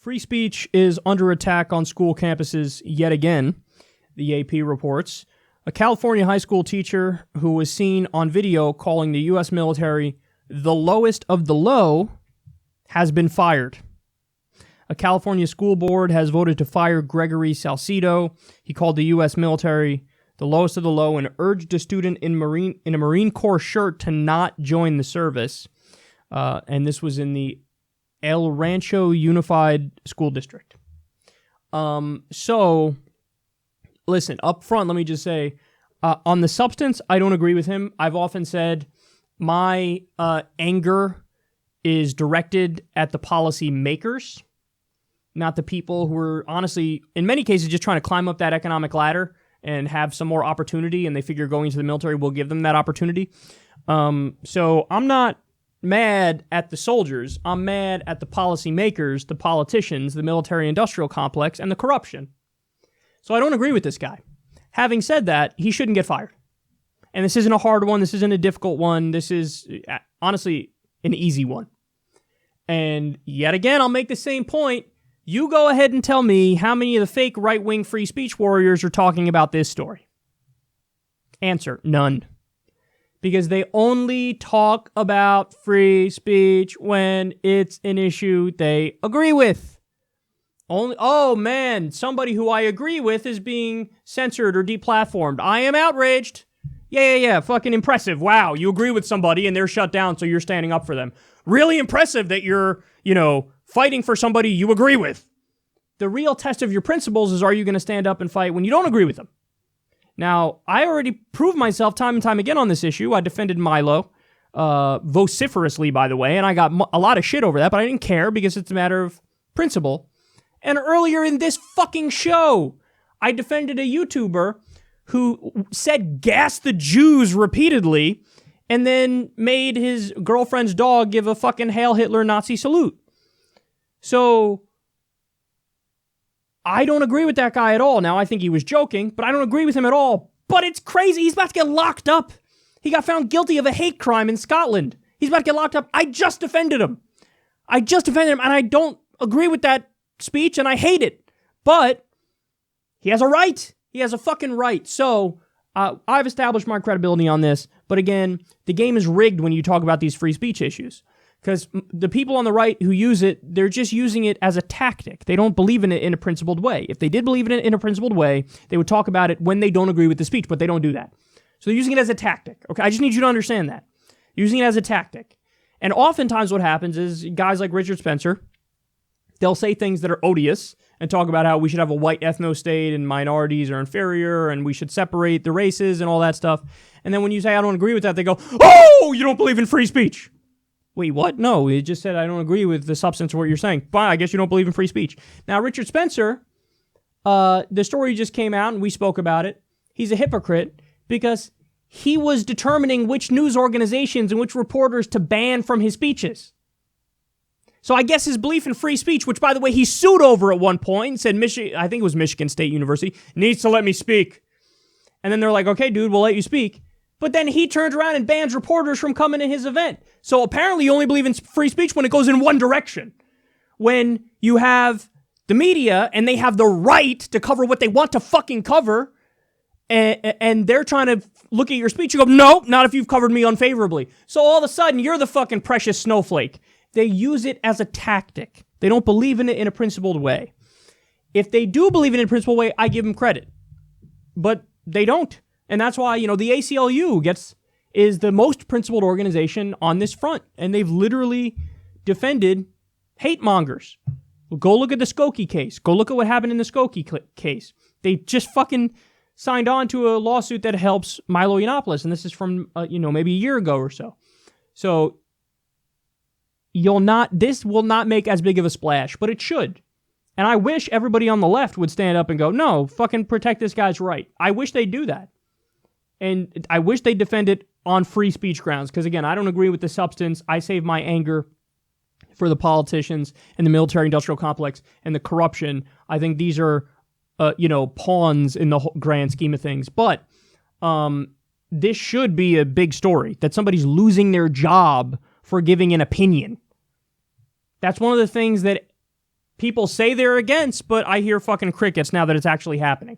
Free speech is under attack on school campuses yet again, the AP reports. A California high school teacher who was seen on video calling the U.S. military the lowest of the low has been fired. A California school board has voted to fire Gregory Salcido. He called the U.S. military the lowest of the low and urged a student in a Marine Corps shirt to not join the service. And this was in the El Rancho Unified School District. So, listen, up front, let me just say, on the substance, I don't agree with him. I've often said my anger is directed at the policy makers, not the people who are honestly, in many cases, just trying to climb up that economic ladder and have some more opportunity, and they figure going to the military will give them that opportunity. So I'm not mad at the soldiers. I'm mad at the policy makers, the politicians, the military-industrial complex, and the corruption. So I don't agree with this guy. Having said that, he shouldn't get fired. And this isn't a hard one. This isn't a difficult one. This is, honestly, an easy one. And yet again, I'll make the same point. You go ahead and tell me how many of the fake right-wing free speech warriors are talking about this story. Answer, none. Because they only talk about free speech when it's an issue they agree with. Oh man, somebody who I agree with is being censored or deplatformed. I am outraged. Yeah, fucking impressive. Wow, you agree with somebody and they're shut down, so you're standing up for them. Really impressive that you're, fighting for somebody you agree with. The real test of your principles is, are you going to stand up and fight when you don't agree with them? Now, I already proved myself time and time again on this issue. I defended Milo, vociferously, by the way, and I got a lot of shit over that, but I didn't care because it's a matter of principle. And earlier in this fucking show, I defended a YouTuber who said gas the Jews repeatedly and then made his girlfriend's dog give a fucking Hail Hitler Nazi salute. So, I don't agree with that guy at all. Now, I think he was joking, but I don't agree with him at all. But it's crazy. He's about to get locked up. He got found guilty of a hate crime in Scotland. He's about to get locked up. I just defended him. And I don't agree with that speech, and I hate it. But he has a right. He has a fucking right. So, I've established my credibility on this. But again, the game is rigged when you talk about these free speech issues. Because the people on the right who use it, they're just using it as a tactic. They don't believe in it in a principled way. If they did believe in it in a principled way, they would talk about it when they don't agree with the speech, but they don't do that. So they're using it as a tactic. Okay, I just need you to understand that. Using it as a tactic. And oftentimes what happens is guys like Richard Spencer, they'll say things that are odious and talk about how we should have a white ethno-state and minorities are inferior and we should separate the races and all that stuff. And then when you say, I don't agree with that, they go, oh, you don't believe in free speech. Wait, what? No, it just said I don't agree with the substance of what you're saying. Fine, I guess you don't believe in free speech. Now, Richard Spencer, the story just came out and we spoke about it. He's a hypocrite because he was determining which news organizations and which reporters to ban from his speeches. So I guess his belief in free speech, which, by the way, he sued over at one point and said, I think it was Michigan State University, needs to let me speak. And then they're like, okay, dude, we'll let you speak. But then he turns around and bans reporters from coming to his event. So apparently you only believe in free speech when it goes in one direction. When you have the media and they have the right to cover what they want to fucking cover, and they're trying to look at your speech, you go, no, not if you've covered me unfavorably. So all of a sudden, you're the fucking precious snowflake. They use it as a tactic. They don't believe in it in a principled way. If they do believe in it in a principled way, I give them credit. But they don't. And that's why, the ACLU is the most principled organization on this front. And they've literally defended hate mongers. Go look at the Skokie case. Go look at what happened in the Skokie case. They just fucking signed on to a lawsuit that helps Milo Yiannopoulos. And this is from, maybe a year ago or so. So this will not make as big of a splash, but it should. And I wish everybody on the left would stand up and go, no, fucking protect this guy's right. I wish they'd do that. And I wish they'd defend it on free speech grounds. Because again, I don't agree with the substance. I save my anger for the politicians and the military-industrial complex and the corruption. I think these are, pawns in the grand scheme of things. But this should be a big story, that somebody's losing their job for giving an opinion. That's one of the things that people say they're against, but I hear fucking crickets now that it's actually happening.